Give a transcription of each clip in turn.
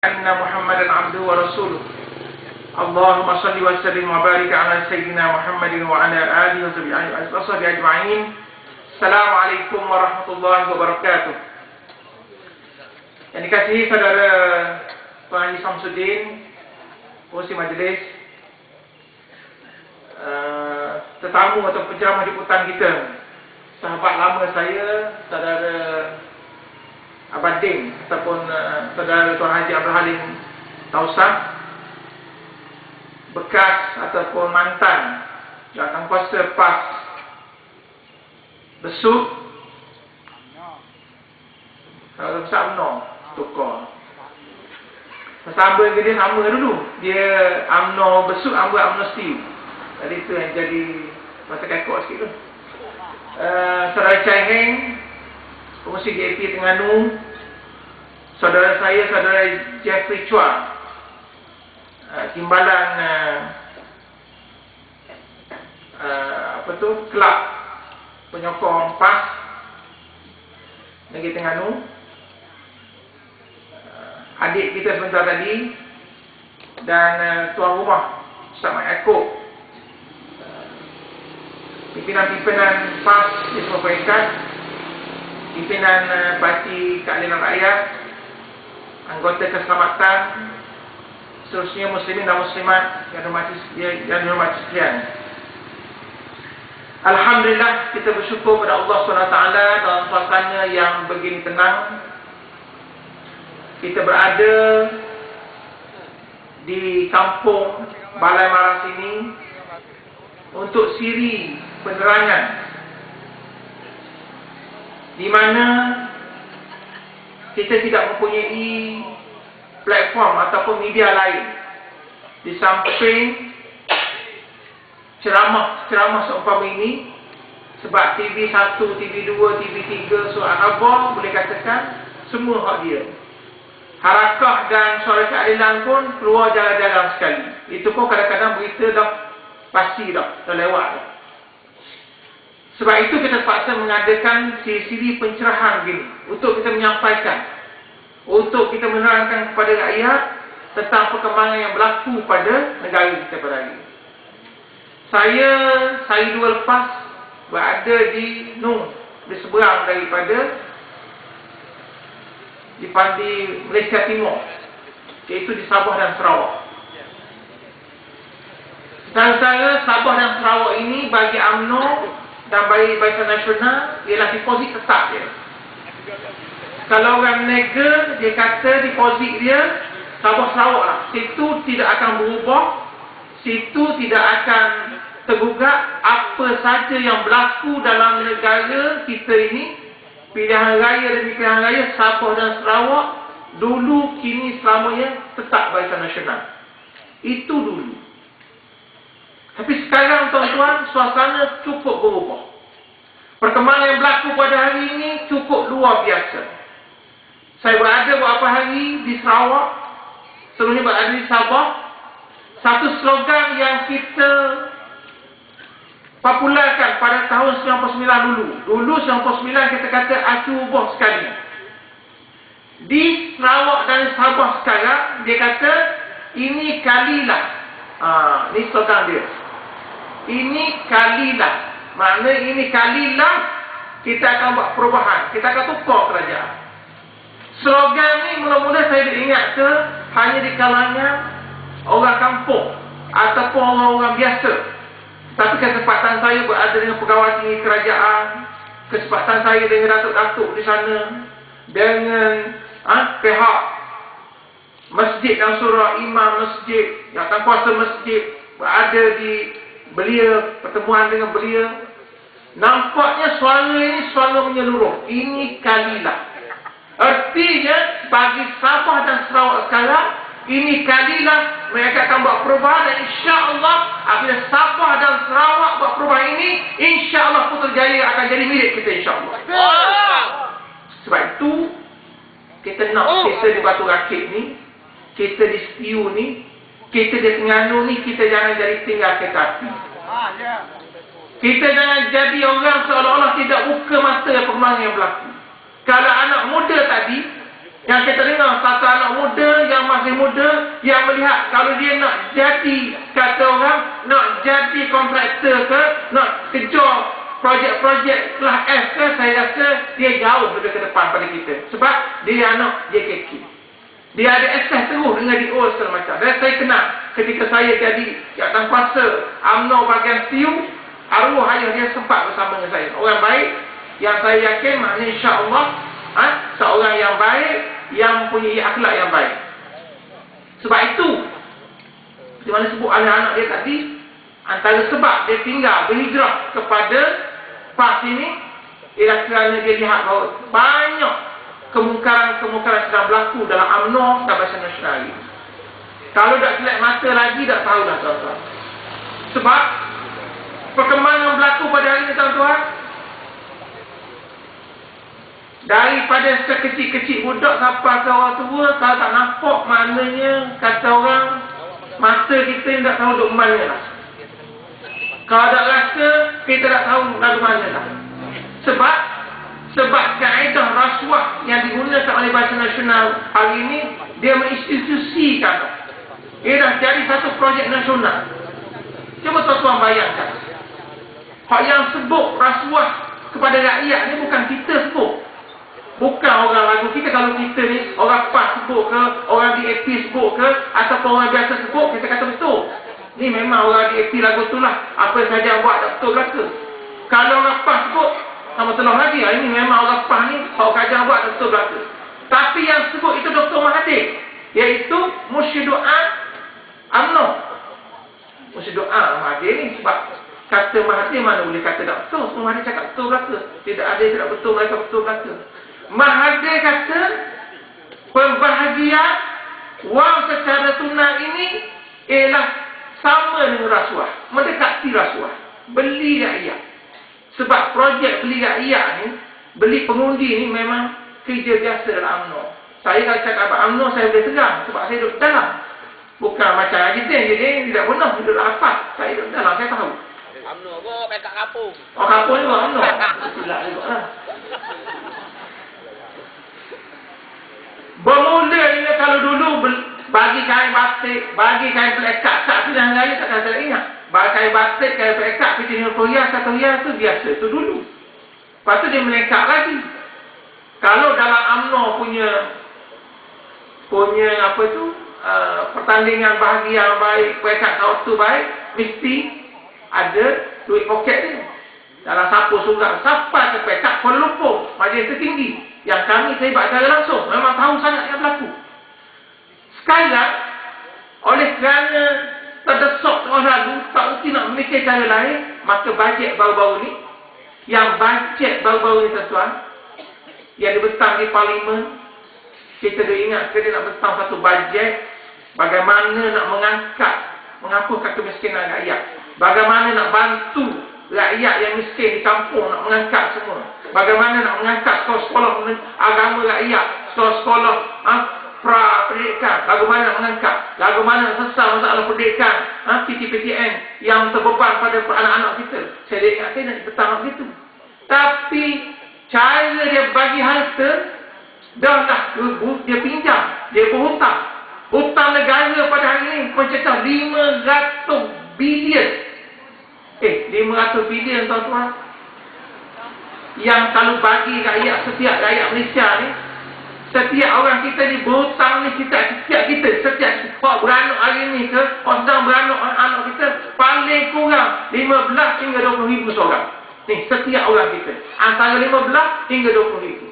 Anna Muhammadan abduhu wa rasuluh. Allahumma salli wa sallim wa barik ala sayyidina Muhammadin wa ala alihi wa sahbihi ajma'in. Assalamualaikum warahmatullahi wabarakatuh. Yang dikasihi saudara Tuan Haji Samsudin, pengurusi majlis, tetamu atau penceramah jemputan kita, sahabat lama saya, saudara Abading ataupun saudara Tuan Haji Abdul Halim Tausah, bekas ataupun mantan Jawatankuasa PAS Besut, kalau besar UMNO tukar sama dia sama dulu, dia UMNO Besut, UMNO Steel. Tadi itu yang jadi masa kekok sikit tu. Saudara Chai Heng, pengurusi GAP Terengganu, saudara saya, saudara Jeffrey Chua, timbalan kelab penyokong PAS Negeri Terengganu, adik kita sebentar tadi, dan tuan rumah Ustaz Mat Yaakob, pimpinan-pimpinan PAS di semua peringkat, pimpinan Parti Keadilan Rakyat, anggota keselamatan, seterusnya muslimin dan muslimat yang dihormati sekalian. Alhamdulillah, kita bersyukur kepada Allah SWT dalam suasana yang begini tenang. Kita berada di kampung Balai Maras ini untuk siri penerangan, di mana kita tidak mempunyai platform ataupun media lain di samping ceramah seumpama ini, sebab TV1, TV2, TV3, Surat Khabar boleh katakan semua hak dia. Harakah dan Suara Keadilan pun keluar jarang-jarang sekali. Itu pun kadang-kadang berita dah pasti dah lewat dah. Sebab itu kita terpaksa mengadakan siri-siri pencerahan begini, untuk kita menyampaikan, untuk kita menerangkan kepada rakyat tentang perkembangan yang berlaku pada negara kita pada hari ini. Saya dua lepas berada di Nung, di seberang daripada di Malaysia Timur, iaitu di Sabah dan Sarawak. Sementara Sabah dan Sarawak ini bagi UMNO dan bagi Barisan Nasional ialah deposit tetap dia. Kalau orang menega, dia kata deposit dia Sabah Sarawak lah. Situ tidak akan berubah, situ tidak akan tergugat. Apa saja yang berlaku dalam negara kita ini, pilihan raya demi pilihan raya, Sabah dan Sarawak, dulu, kini, selamanya tetap Barisan Nasional. Itu dulu. Tapi sekarang tuan-tuan, suasana cukup berubah. Perkembangan yang berlaku pada hari ini cukup luar biasa. Saya berada beberapa hari di Sarawak, sebelumnya berada di Sabah. Satu slogan yang kita popularkan pada tahun 99 dulu. Dulu 99 kita kata acu ubah sekali. Di Sarawak dan Sabah sekarang, dia kata ini kalilah. Ini slogan dia. Ini kalilah. Maknanya ini kalilah kita akan buat perubahan. Kita akan tukar kerajaan. Slogan ni mula-mula saya ingat ke hanya di kalangan orang kampung ataupun orang-orang biasa. Tapi kesempatan saya berada dengan pegawai tinggi kerajaan, kesempatan saya dengan datuk-datuk di sana, dengan pihak masjid dan surah, imam masjid, jawatankuasa masjid, berada di belia, pertemuan dengan belia. Nampaknya suara ini suara menyeluruh. Ini kalilah. Artinya bagi Sabah dan Sarawak sekarang, ini kalilah mereka akan buat perubahan, dan insya-Allah apabila Sabah dan Sarawak buat perubahan ini, insya-Allah Putrajaya akan jadi milik kita, insya-Allah. Sebab itu kita nak kita di Batu Rakit ni, kita di Setiu ni, kita di Terengganu ni, kita jangan jadi tinggal kereta api. Kita jangan jadi orang seolah-olah tidak buka mata perkembangan yang berlaku. Kalau anak muda tadi Yang kita dengar kata anak muda yang masih muda yang melihat kalau dia nak jadi, kata orang, nak jadi kontraktor ke, nak kejar projek-projek kelas F ke, saya rasa dia jauh lebih ke depan pada kita. Sebab dia anak JKT. Dia ada akses terus dengan DO segala macam. Dan saya kenal ketika saya jadi jawatan kuasa UMNO bahagian STU, arwah ayah dia sempat bersama dengan saya. Orang baik yang saya yakin maknanya insya-Allah seorang yang baik, yang mempunyai akhlak yang baik. Sebab itu, di mana sebut anak-anak dia tadi, antara sebab dia tinggal berhijrah kepada PAS ini ialah kerana dia lihat bahawa banyak kemungkaran-kemungkaran sedang berlaku dalam UMNO dan Barisan Nasional ini. Kalau tak selek mata lagi, tak tahulah tuan-tuan. Sebab perkembangan berlaku pada hari ini tuan-tuan, daripada sekecil-kecil budak sampai ke orang tua, kalau tak nampak maknanya kata orang, mata kita tak tahu duduk mana lah. Kalau tak rasa, kita tak tahu lagu mana lah. Sebab kaedah rasuah yang digunakan oleh Barisan Nasional hari ini, dia menginstitusikan. Ia dah jadi satu projek nasional. Cuba tuan-tuan bayangkan. Hak yang sebut rasuah kepada rakyat ni bukan kita sebut. Bukan orang lagu kita. Kalau kita ni orang PAS sebut ke, orang DAP sebut ke, ataupun orang biasa sebut, kita kata betul. Ni memang orang DAP lagu tu lah. Apa saja buat tak betul belaka. Kalau orang PAS sebut, sama telah lagi. Ini memang orang PAS ni, orang kajian buat tak betul belaka. Tapi yang sebut itu Dr. Mahathir, iaitu Mursyid Doa UMNO. Mursyid Doa Mahathir ni sebab kata Mahathir mana boleh kata tak betul. Semua Mahathir cakap betul belaka. Tidak ada yang tidak betul, mereka betul belaka. Mahathir kata pembahagian wang secara tunai ini ialah sama dengan rasuah, mendekati rasuah, beli rakyat. Sebab projek beli rakyat ni, beli pengundi ni memang kerja biasa dalam UMNO. Saya kalau cakap abang UMNO, saya boleh terang sebab saya duduk dalam. Bukan macam agitin je dia tidak benar, duduk rapat. Saya duduk dalam, saya tahu. UMNO kau pekat kapung. Oh, kapung juga UMNO. Tidak juga lah. Bermula dengan kalau dulu bagi kain batik, bagi kain pelekat, tak sudah raya tak ada ingat. Bagi kain batik, kain pelekat, pergi dengan koyak, satu hias tu biasa, tu dulu. Lepas tu dia melengkap lagi. Kalau dalam UMNO punya apa tu, pertandingan bahagian baik, pelekat waktu baik, mesti ada duit poket dia. Dalam sapu surat, sampai ke pelekat Kuala Lumpur, majlis tertinggi. Yang kami terlibat secara langsung, memang tahu sangat yang berlaku. Sekarang, oleh kerana terdesak orang lalu, tak mesti nak memikir cara lain, maka bajet baru-baru ni, yang bajet baru-baru ni tuan-tuan, yang dibentang di Parlimen, kita dah ingat dia nak bentang satu bajet, bagaimana nak menghapuskan kemiskinan rakyat, bagaimana nak bantu rakyat yang miskin di kampung, nak mengangkat semua. Bagaimana nak mengangkat sekolah-sekolah agama rakyat, sekolah-sekolah pra-pendidikan. Bagaimana nak mengangkat, bagaimana nak selesai masalah pendidikan, PTPTN yang terbeban pada anak-anak kita. Saya ingat saya nak petang begitu. Tapi cara dia bagi harta, dah dia pinjam, dia berhutang. Hutang negara pada hari ini mencecah 500 bilion. 500 bilion tuan-tuan. Yang kalau bagi rakyat, setiap rakyat Malaysia ni, setiap orang kita ni berhutang ni, setiap beranak hari ni ke, orang sedang beranak anak kita, paling kurang 15 hingga 20 ribu seorang. Ni, setiap orang kita. Antara 15 hingga 20 ribu.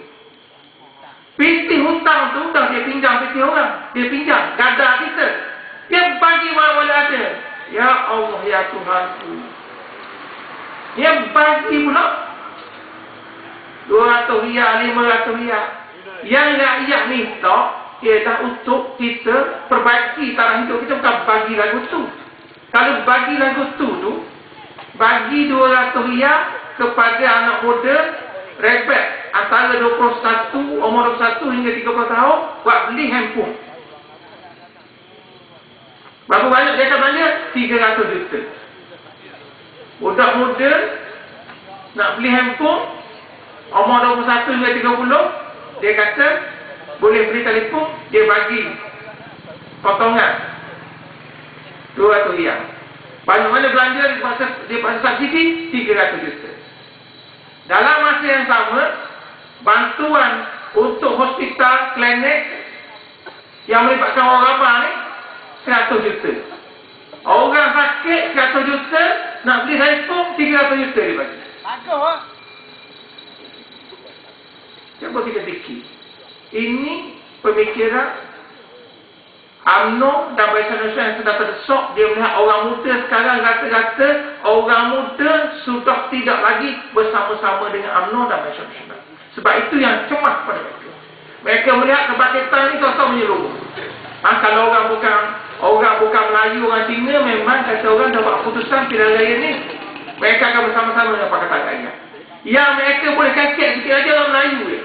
PT hutang tu dah dia pinjam PT orang. Dia pinjam, gadah kita. Dia bagi mana-mana ada. Ya Allah, ya Tuhanku. Dia bagi pula 200 riyal, 500 riyal. Yang rakyat minta ialah untuk kita perbaiki taraf hidup kita, bukan bagi lagu tu. Kalau bagi lagu tu, bagi 200 riyal kepada anak muda rebel antara 21, umur 21 hingga 30 tahun buat beli handphone. Berapa banyak dia akan belanja? 300 juta. Budak muda nak beli handphone umur 21 hingga 30, dia kata boleh beli telefon, dia bagi potongan RM200. Banyak mana belanja dia pasal subsidi RM300 juta. Dalam masa yang sama, bantuan untuk hospital, klinik yang melibatkan orang ramai ni RM100 juta. Orang sakit RM100 juta, nak beli telefon RM300 juta dia bagi. Bagus. Cuba kita fikir. Ini pemikiran UMNO dan Barisan Nasional yang sedang terdesak. Dia melihat orang muda sekarang rata-rata orang muda sudah tidak lagi bersama-sama dengan UMNO dan Barisan Nasional. Sebab itu yang cemas pada mereka. Mereka melihat kebangkitan ini contoh menyeluruh. Kalau orang bukan Melayu, orang Cina, memang kata orang dah buat keputusan pilihan raya ni, mereka akan bersama-sama dengan Pakatan Rakyat. Yang mereka boleh kacik sikit aja orang Melayu je.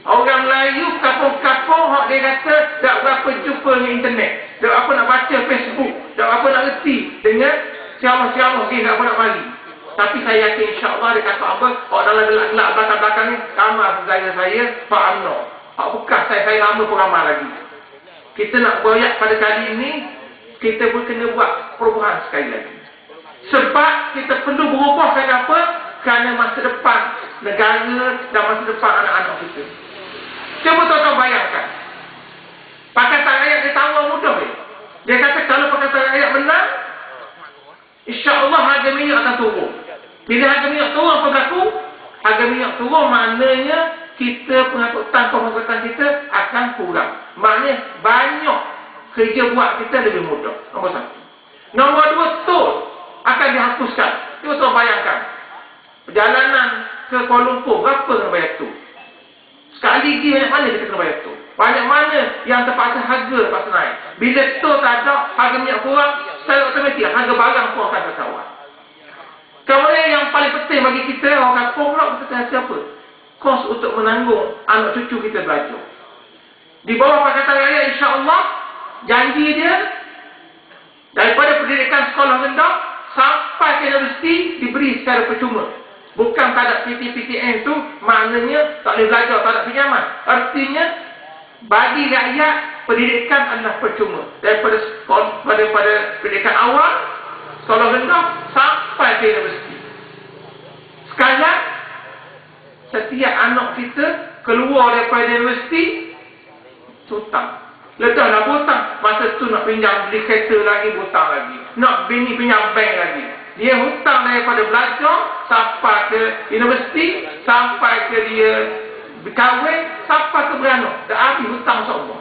Orang Melayu kampung-kampung hak dia kata tak berapa jumpa dengan internet, tak berapa nak baca Facebook, tak berapa nak reti dengan ceramah-ceramah dia tak berapa nak mari. Tapi saya yakin insya-Allah dia kata apa, orang dalam gelak-gelak belakang-belakang ni ramai saudara saya Pak UMNO. Hak bekas saya lama pun ramai lagi. Kita nak boyak pada kali ini, kita pun kena buat perubahan sekali lagi. Sebab kita perlu berubah kenapa? Kerana masa depan negara dan masa depan anak-anak kita. Cuba tuan-tuan bayangkan. Pakatan Rakyat dia tawar mudah dia. Dia kata kalau Pakatan Rakyat menang, insya-Allah harga minyak akan turun. Bila harga minyak turun apa berlaku? Harga minyak turun maknanya kita pengangkutan kita akan kurang. Maknanya banyak kerja buat kita lebih mudah. Nombor satu. Nombor dua, tol akan dihapuskan. Cuba tuan bayangkan. Perjalanan ke Kuala Lumpur, berapa kena bayar tol? Sekali lagi banyak mana kita kena bayar tol? Banyak mana yang terpaksa harga terpaksa naik? Bila tol tak ada, harga minyak kurang, secara otomatik harga barang pun akan terkawal. Kemudian yang paling penting bagi kita, orang kampung pula, kita kena siapa? Kos untuk menanggung anak cucu kita belajar. Di bawah Pakatan Rakyat, insya-Allah, janji dia, daripada pendidikan sekolah rendah, sampai ke universiti, diberi secara percuma. Bukan tak ada PTN itu, maknanya tak boleh belajar, tak ada pinjaman. Artinya, bagi rakyat, pendidikan adalah percuma. Daripada pendidikan awal, sekolah rendah, sampai ke universiti. Sekarang, setiap anak kita keluar daripada universiti, hutang. Letahlah hutang. Masa tu nak pinjam beli kereta lagi, hutang lagi. Nak bini pinjam bank lagi. Dia hutang daripada belajar sampai ke universiti, sampai ke dia berkahwin, sampai ke beranak. Dah habis hutang semua.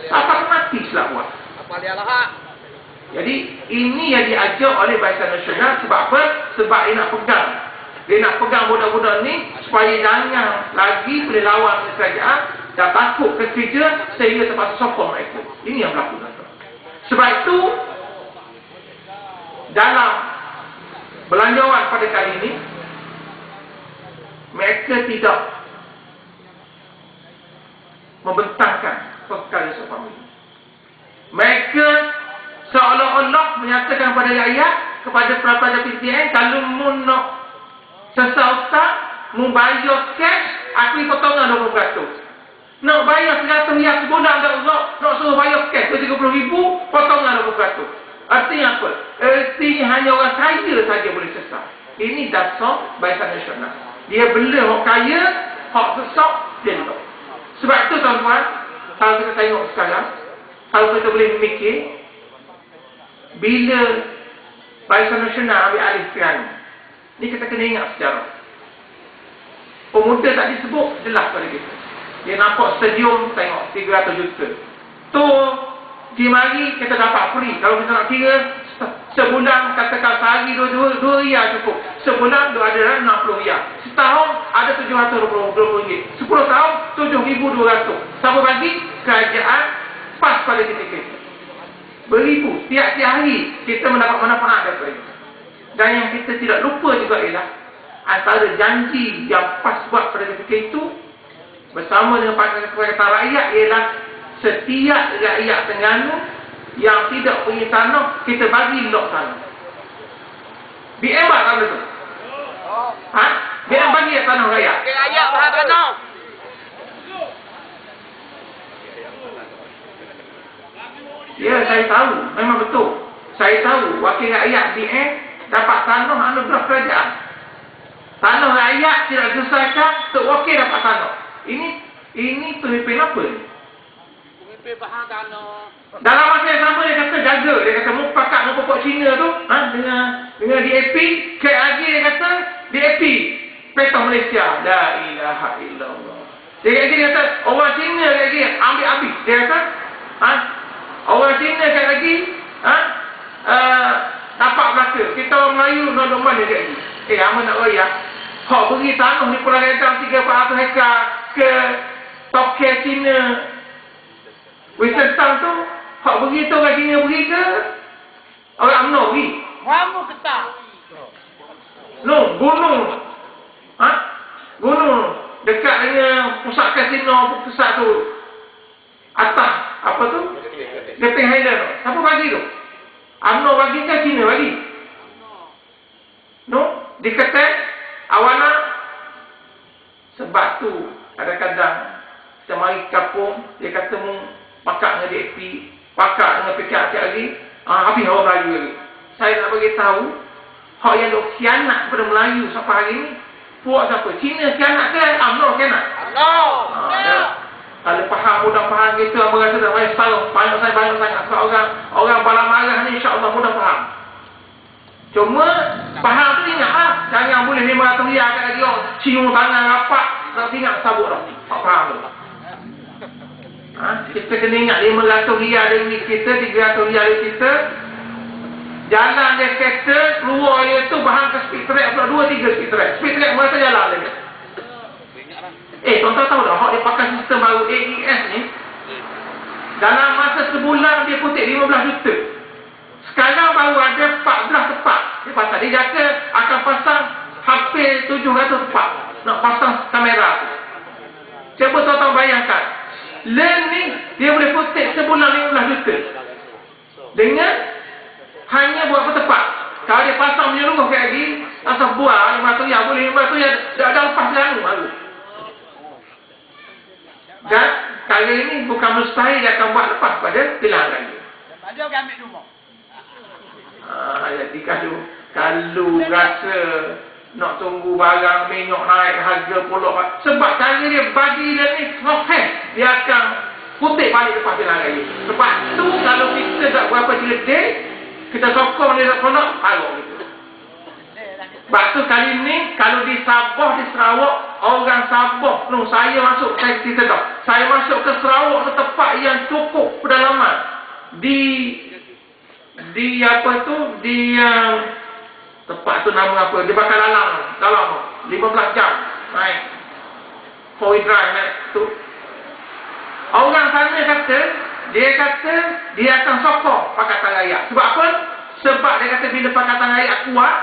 Sampai mati silap buat. Jadi ini yang diajar oleh Barisan Nasional. Sebab apa? Sebab dia nak pegang. Dia nak pegang budak-budak ni supaya jangan lagi boleh lawan dengan kerajaan dan takut ke kerja sehingga terpaksa sokong mereka. Ini yang berlaku. Sebab itu dalam belanjawan pada kali ini, mereka tidak membentangkan perkara seumpama ini. Mereka seolah-olah menyatakan kepada rakyat, kepada pelajar PTN, kalau mu nak sesautan, mu bayar cash, aku potongan 20%. Nak bayar RM100 sebulan tak Allah, nak suruh bayar cash RM30,000, potongan 20%. Artinya apa? Artinya hanya orang kaya saja boleh sesat. Ini dasar Barisan Nasional. Dia bela orang kaya, hak sesak, dia tak. Sebab itu tuan-tuan, kalau kita tengok sekarang, kalau kita boleh memikir, bila Barisan Nasional ambil alih sekarang, ni kita kena ingat sejarah. Pemuda tak disebut, jelas pada kita. Dia nampak stadium, tengok 300 juta. Tu di mari kita dapat free. Kalau kita nak kira sebulan, katakan sehari 2 riyal cukup. Sebulan ada dalam 60 riyal. Setahun ada 720 ringgit. 10 tahun 7,200. Siapa bagi? Kerajaan pas pada ketika itu. Beribu. Tiap-tiap hari kita mendapat manfaat daripada itu. Dan yang kita tidak lupa juga ialah antara janji yang pas buat pada ketika itu bersama dengan Pakatan Rakyat ialah setiap rakyat Terengganu yang tidak punya tanah, kita bagi lok tanah. BM tak betul? BM bagi tanah rakyat. Rakyat bahagian tanah. Ya, saya tahu. Memang betul. Saya tahu wakil rakyat DN dapat tanah anugerah kerajaan. Tanah rakyat tidak diselesaikan, Tok Wakil dapat tanah. Ini pemimpin apa ni? Pemimpin faham tanah. Dalam masa yang sama dia kata jaga. Dia kata mu pakat mu pokok Cina tu dengan DAP. KRG dia kata DAP Petang Malaysia. La ilaha illallah. Dia kata orang Cina lagi ambil habis. Dia kata orang Cina lagi dapat belaka. Kita orang Melayu nak mana dia lagi. Apa nak royak? Hak beri tanah di Pulau Redang 300 hektar ke Tokyo Cina. Western Town tu hak beri tu orang Cina beri ke orang UMNO beri? Kamu ketak. No, gunung. Gunung dekat dengan pusat kasino pusat tu. Atas apa tu? Genting Highland. Siapa bagi tu? UMNO bagi ke Cina bagi? No, di Ketek, Awana. Sebab tu kadang-kadang kita mari kampung, dia kata mu pakat dengan DAP, pakat dengan PKR lagi, habis orang Melayu lagi. Saya nak bagi tahu, hak yang dok khianat kepada Melayu sampai hari ni, puak siapa? Cina khianat ke UMNO khianat? UMNO. Kalau faham, mudah faham kita, apa rasa dah banyak setahun, banyak sangat. Sebab orang balas marah ni insya-Allah mudah faham. Cuma faham tu ingatlah, jangan boleh 500 riyal kat dia cium tangan rapat, tak ingat sabuk dah. Tak faham tu. Kita kena ingat 500 riyal dari kita, 300 riyal dari kita. Jalan dia kereta, keluar dia tu bahan ke speed track pula 2-3 speed track. Speed track mereka jalan dia. Tuan-tuan tahu tak, hak dia pakai sistem baru AES ni. Dalam masa sebulan dia kutip 15 juta. Sekarang baru ada 14 tempat. Dia pasal dia jaka akan pasang hampir 700 tempat nak pasang kamera tu. Cuba tuan-tuan bayangkan. Lens ni dia boleh kutip sebulan 15 juta. Dengan hanya beberapa tempat. Kalau dia pasang menyeluruh kayak lagi, asal buah 500 riyal boleh 500 riyal dah lepas jalan baru. Dan kali ini bukan mustahil dia akan buat lepas pada pilihan lagi. Ada orang ambil rumah. Jadi kalau rasa nak tunggu barang minyak naik harga pulak, sebab cara dia bagi dia ni roheh, dia akan kutip balik lepas pilihan lagi. Sebab tu kalau kita tak berapa cerdik, kita sokong dia tak nak harap gitu. Sebab tu kali ni kalau di Sabah, di Sarawak, orang Sabah, saya masuk, saya cerita tak, saya masuk ke Sarawak ke tempat yang cukup pedalaman di apa tu, di tempat tu nama apa, di Bakalalang dalam 15 jam naik 4-wheel drive naik tu. Orang sana kata dia akan sokong Pakatan Rakyat. Sebab apa? Sebab dia kata bila Pakatan Rakyat kuat,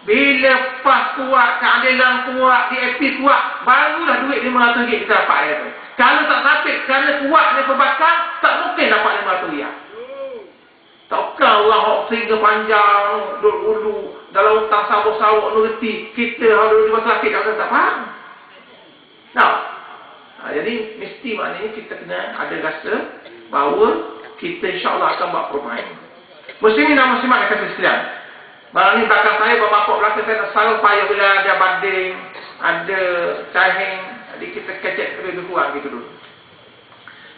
bila PAS kuat, keadilan kuat, DAP kuat, barulah duit 500 ringgit kita dapat dia tu. Kalau tak sampai kerana kuatnya pembakar, tak mungkin dapat 500 ringgit. Takkan orang hok sehingga panjang, duduk dulu, dalam hutang sawak-sawak nu reti, kita harus di sakit tak faham. Jadi mesti maknanya kita kena ada rasa bahawa kita insya-Allah akan buat perubahan. Muslimin dan muslimat yang kasih sekalian. Malam ni belakang saya, bapak belakang saya tak selalu payah bila ada banding, ada cahing, jadi kita kecek lebih kurang gitu dulu.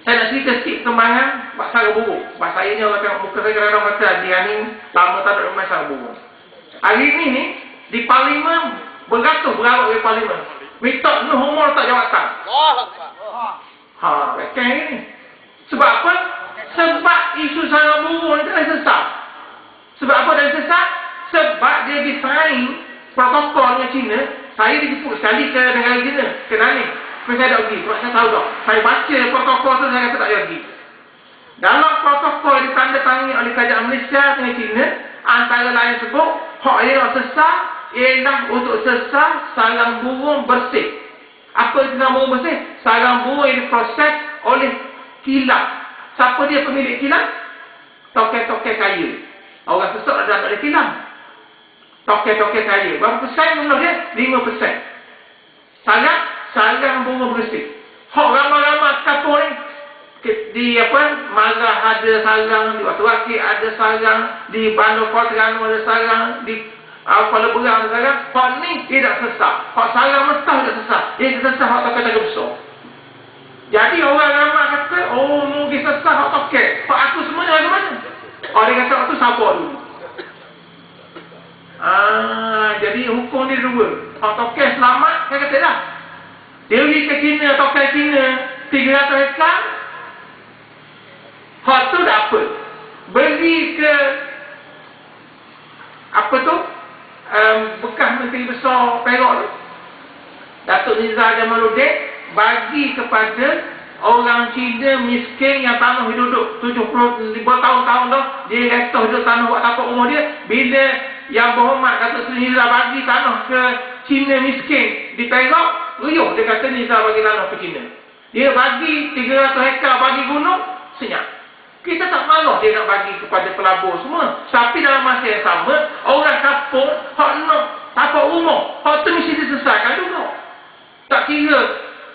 Saya nak cerita sikit perkembangan Pak Sarah Burung. Sebab saya ni orang tengok muka saya kadang-kadang macam dia ni lama tak ada rumah Sarah Burung. Hari ni di Parlimen beratus berawak di Parlimen. Minta Nuh Umar tak jawatan. Rekan ni. Sebab apa? Sebab isu Sarah Burung ni dah sesat. Sebab apa dah sesat? Sebab dia disaing protokol dengan Cina. Saya dijemput sekali ke negara Cina, ke Nanning. Tapi saya tak pergi, sebab saya tahu tak. Saya baca protokol tu, saya kata tak payah pergi. Dalam protokol ditandatangani oleh kerajaan Malaysia dengan Cina, antara lain sebut, hak yang sesat ialah untuk sesat sarang burung bersih. Apa itu sarang burung bersih? Sarang burung yang diproses oleh kilang. Siapa dia pemilik kilang? Toke-toke kaya. Orang sesat ada pada kilang. Toke-toke kaya. Berapa persen menurut dia? 5%. Sarang burung bersih. Hak ramai-ramai kapur ni, di Marah ada sarang, di Batu Akik ada sarang, di Bandar Kota Terengganu ada sarang, di Kuala Berang ada sarang. Hak ni tidak sesat. Hak sarang mesti tidak sesat. Dia sesat hak toket besar. Jadi orang ramai kata, oh mungkin sesat hak toket. Hak aku semuanya bagaimana? Dia kata waktu sabar dulu. Jadi hukum dia dua. Hak toket selamat, saya kata dah. Dia pergi ke China, toket China 300 hektar. Hak tu dah apa? Beri ke bekas Menteri Besar Perak tu, Datuk Nizar Jamaluddin, bagi kepada orang Cina miskin yang tanah dia duduk 70 tahun-tahun dah, dia restoh hidup tanah buat tapak rumah dia. Bila yang berhormat Datuk Seri Nizar bagi tanah ke Cina miskin di Perak, riuh dia kata Nizar bagi tanah ke Cina. Dia bagi 300 hektar bagi gunung, senyap. Kita tak malu dia nak bagi kepada pelabur semua. Tapi dalam masa yang sama, orang kampung hak nak tapak rumah, hak tu mesti diselesaikan juga. Tak kira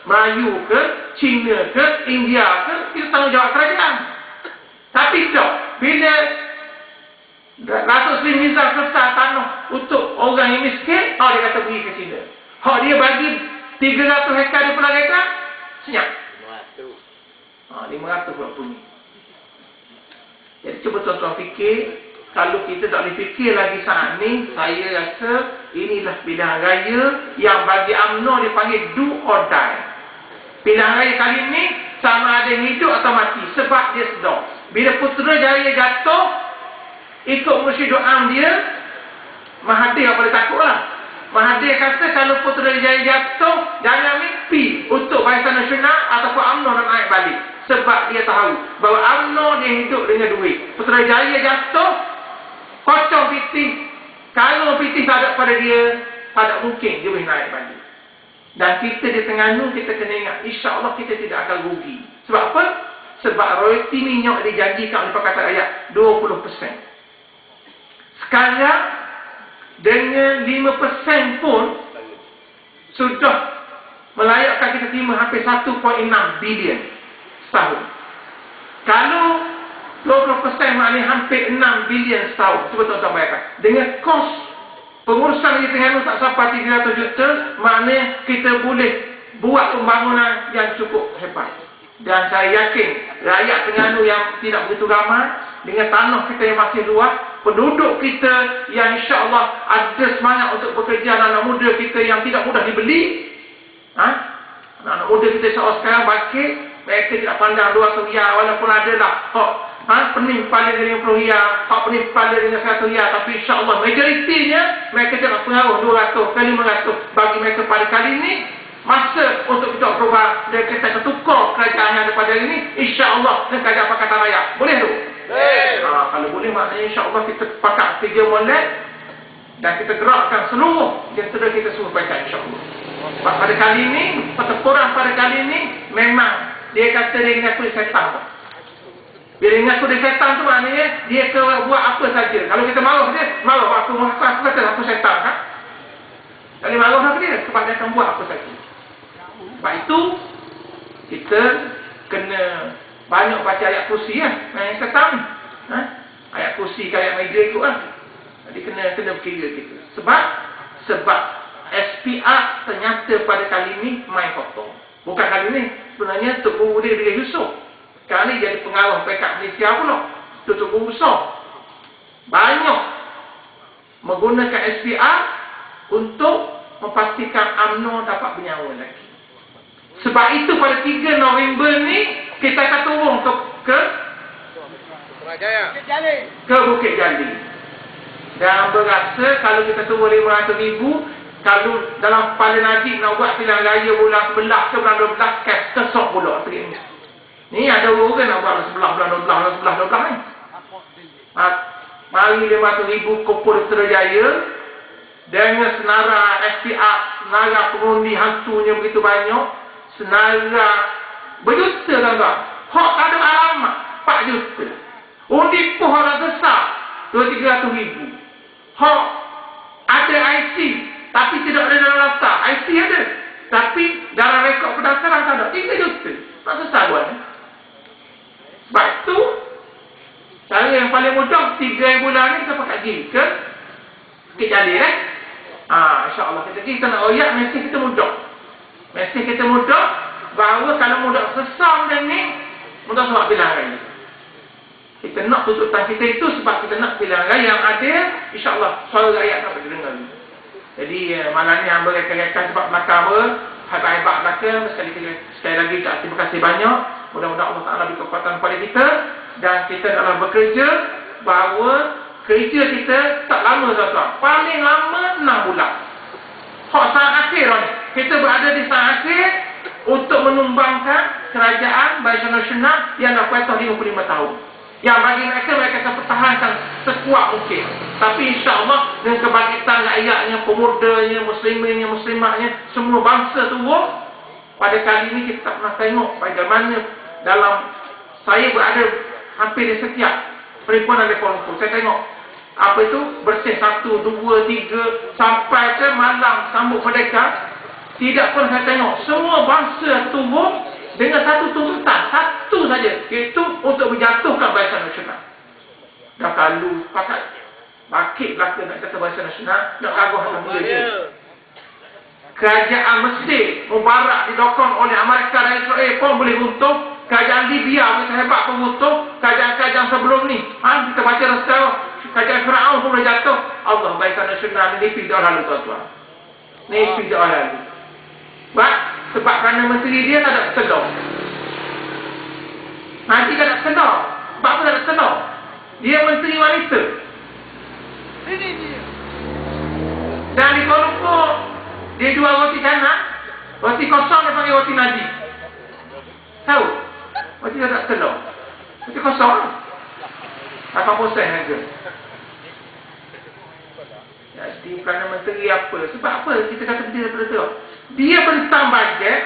Melayu ke, Cina ke, India ke, kita tanggungjawab kerajaan. Tapi tak, bila Datuk Seri Nizar selesai tanah untuk orang yang miskin, dia kata pergi ke Cina. Hak dia bagi 300 hektar di pelagaikan, senyap. 500 pula bunyi. Jadi cuba tuan-tuan fikir, kalau kita tak boleh fikir lagi saat ni, saya rasa inilah pilihan raya yang bagi UMNO dipanggil do or die. Pilihan raya kali ni sama ada hidup atau mati, sebab dia sedar. Bila Putrajaya jatuh, ikut Mursyidul Am dia, Mahathir apa dia takut lah. Mahathir kata kalau Putrajaya jatuh, jangan mimpi untuk Barisan Nasional ataupun UMNO nak naik balik. Sebab dia tahu bahawa UMNO dia hidup dengan duit. Putrajaya jatuh, kocong pitih. Kalau pitih tak ada pada dia, tak mungkin dia boleh naik balik. Dan kita di Terengganu, kita kena ingat, insya-Allah kita tidak akan rugi. Sebab apa? Sebab royalti minyak dijanjikan oleh Pakatan Rakyat 20%. Sekarang dengan 5% pun sudah melayakkan kita terima hampir 1.6 bilion setahun. Kalau 20% maknanya hampir 6 bilion setahun. Cuba tuan-tuan bayangkan. Dengan kos pengurusan di Terengganu tak sampai 300 juta, maknanya kita boleh buat pembangunan yang cukup hebat. Dan saya yakin rakyat Terengganu yang tidak begitu ramai, dengan tanah kita yang masih luas, penduduk kita yang insya-Allah ada semangat untuk bekerja, anak-anak muda kita yang tidak mudah dibeli. Anak-anak muda kita insya-Allah sekarang bangkit, mereka tidak pandang 200 riyal, walaupun ada lah pening kepala dengan 50 riyal, pening kepala dengan 100 riyal, tapi insya-Allah majoritinya mereka jangan pengaruh 200 ke 500. Bagi mereka pada kali ini, masa untuk kita berubah dan kita tukar kerajaan yang ada pada hari ini, insya-Allah dengan kerajaan Pakatan Rakyat. Boleh tu? Kalau boleh, maknanya insya-Allah kita pakat 3 molek dan kita gerakkan seluruh jentera kita semua baikkan insya-Allah. Pada kali ini, pertempuran pada kali ini memang dia kata dia ingat dia setan. Bila ingat dia setan tu maknanya dia buat apa saja. Kalau kita malu dia, malu aku kata aku setan kan? Kalau malu apa dia? Sebab dia akan buat apa saja. Sebab itu kita kena banyak baca ayat kursi lah. Yang setan ni. Ayat kursi ke ayat meja tu lah. Jadi kena berkira kita. Sebab SPR ternyata pada kali ini main kotor. Bukan kali ini. Sebenarnya Tok Guru dia Yusuf. Sekarang ni jadi pengaruh pekat Malaysia pula. Tok Guru besar. Banyak menggunakan SPR untuk memastikan UMNO dapat bernyawa lagi. Sebab itu pada 3 November ni kita akan turun ke Bukit Jalil. Dan berasa kalau kita turun 500,000, kalau dalam kepala Najib nak buat pilihan raya bulan 11 ke bulan 12, kesok pula terik ni. Ni ada orang nak buat bulan 11 ni. Mari 500,000 kumpul Putrajaya dengan senara SPR, senara pengundi hantunya begitu banyak, senara berjuta tuan-tuan. Hak tak ada alamat 4 juta. Undi pun orang besar 200-300,000. Hak ada IC tapi tidak ada dalam daftar. IC ada tapi dalam rekod pendaftaran tak ada. 3 juta. Tak susah buat. Sebab tu, cara yang paling mudah 3 bulan ni kita pakai pergi ke Bukit Jalil kan? InsyaAllah kita nak royak mesej kita mudah. Mesej kita mudah, bahawa kalau mudah sesam dan ni, mudah sebab pilihan raya. Kita nak tuntutan kita itu sebab kita nak pilihan raya yang adil, insyaAllah suara rakyat dapat didengar. Jadi malam ni hamba rekan-rekan sebab belakang apa, hebat-hebat belakang, sekali lagi terima kasih banyak. Mudah-mudahan Allah Ta'ala beri kekuatan kepada kita, dan kita dalam bekerja, bahawa kerja kita tak lama tuan-tuan. Paling lama 6 bulan. Hak saat akhir ni. Kita berada di saat akhir untuk menumbangkan kerajaan Barisan Nasional yang dah kuasa 55 tahun. Yang bagi mereka akan pertahankan sekuat mungkin. Tapi insya-Allah dengan kebangkitan rakyatnya, pemudanya, musliminnya, muslimatnya, semua bangsa turun. Pada kali ini kita tak pernah tengok bagaimana dalam saya berada hampir di setiap perhimpunan di Kuala Lumpur. Saya tengok apa itu bersih 1, 2, 3 sampai ke malam sambut merdeka. Tidak pun saya tengok semua bangsa turun dengan satu tuntutan, satu saja, iaitu untuk menjatuhkan Barisan Nasional. Dah kalau pakai bakit belaka nak kata Barisan Nasional, nak raguh hati dia. Kerajaan Mesir Mubarak didokong oleh Amerika dan Israel pun boleh runtuh. Kerajaan Libya begitu hebat pun runtuh. Kerajaan-kerajaan sebelum ni, kita baca sekarang, kerajaan Firaun pun boleh jatuh. Allah, Barisan Nasional ni nipis dah lalu tuan-tuan. Nipis dah lalu. Sebab kerana menteri dia tak ada ketelur. Nanti tak ada ketelur. Sebab apa tak ada ketelur? Dia menteri wanita. Ini dia. Dan di Kuala Lumpur, dia jual roti canang. Roti kosong dia panggil roti Najib. Tahu? Roti tak ada ketelur. Roti kosong lah. 80% harga. Jadi Perdana Menteri apa? Sebab apa kita kata dia daripada tu? Dia bentang bajet,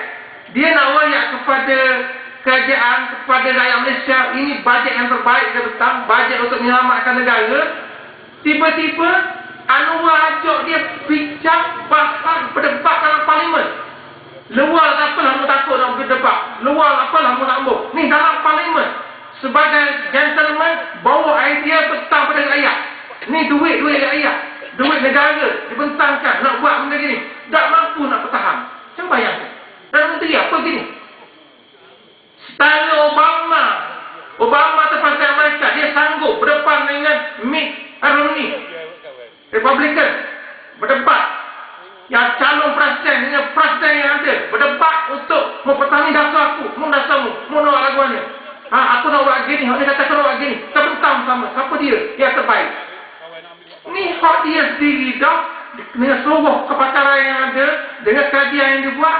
dia nak royak kepada kerajaan, kepada rakyat Malaysia, ini bajet yang terbaik dia bentang, bajet untuk menyelamatkan negara. Tiba-tiba Anwar ajak dia bincang, bahas, berdebat dalam parlimen. Luar tak apalah, kamu takut nak berdebat. Luar tak apalah, kamu tak mau. Ni dalam parlimen, sebagai gentleman, bawa idea bentang pada rakyat. Ni duit rakyat, duit negara dibentangkan, nak buat benda gini. Tak mampu nak bertahan. Cuba bayangkan. Dan menteri apa gini? Style Obama terpasang Amerika, dia sanggup berdepan dengan Mitt Romney, Republican, berdebat. Yang calon presiden dengan presiden yang ada, berdebat untuk mempertahankan dasar aku, dasarmu, nak laguannya. Aku nak buat gini, dia kata kau buat gini. Terbentang sama. Siapa dia? Yang terbaik. Ni hak dia sendiri dah. Dengan seluruh kepakaran yang ada, dengan kajian yang dibuat,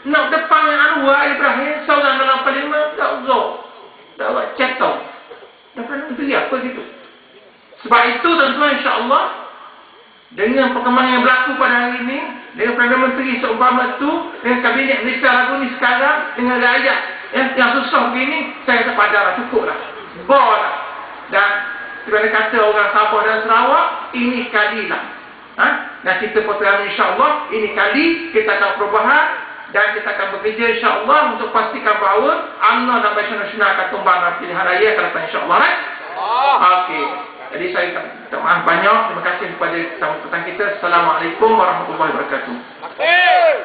nak depan yang Anwar Ibrahim seorang dalam parlimen, tak uzur, tak buat cekau. Dan Perdana Menteri apa gitu. Sebab itu tuan-tuan, insyaAllah, dengan perkembangan yang berlaku pada hari ini, dengan Perdana Menteri seumpama itu, dengan kabinet Malaysia lagu ni sekarang, dengan rakyat yang susah begini, saya kata padarlah, cukuplah, lah. Dan sebenarnya kata orang Sabah dan Sarawak, ini kalilah. Dan kita pertama insyaAllah ini kali kita akan perubahan dan kita akan bekerja insyaAllah untuk pastikan bahawa UMNO dan Barisan Nasional akan tumbang dalam pilihan raya akan datang insyaAllah. Okey. Jadi saya minta maaf banyak. Terima kasih kepada tamu petang kita. Assalamualaikum warahmatullahi wabarakatuh. Terima kasih.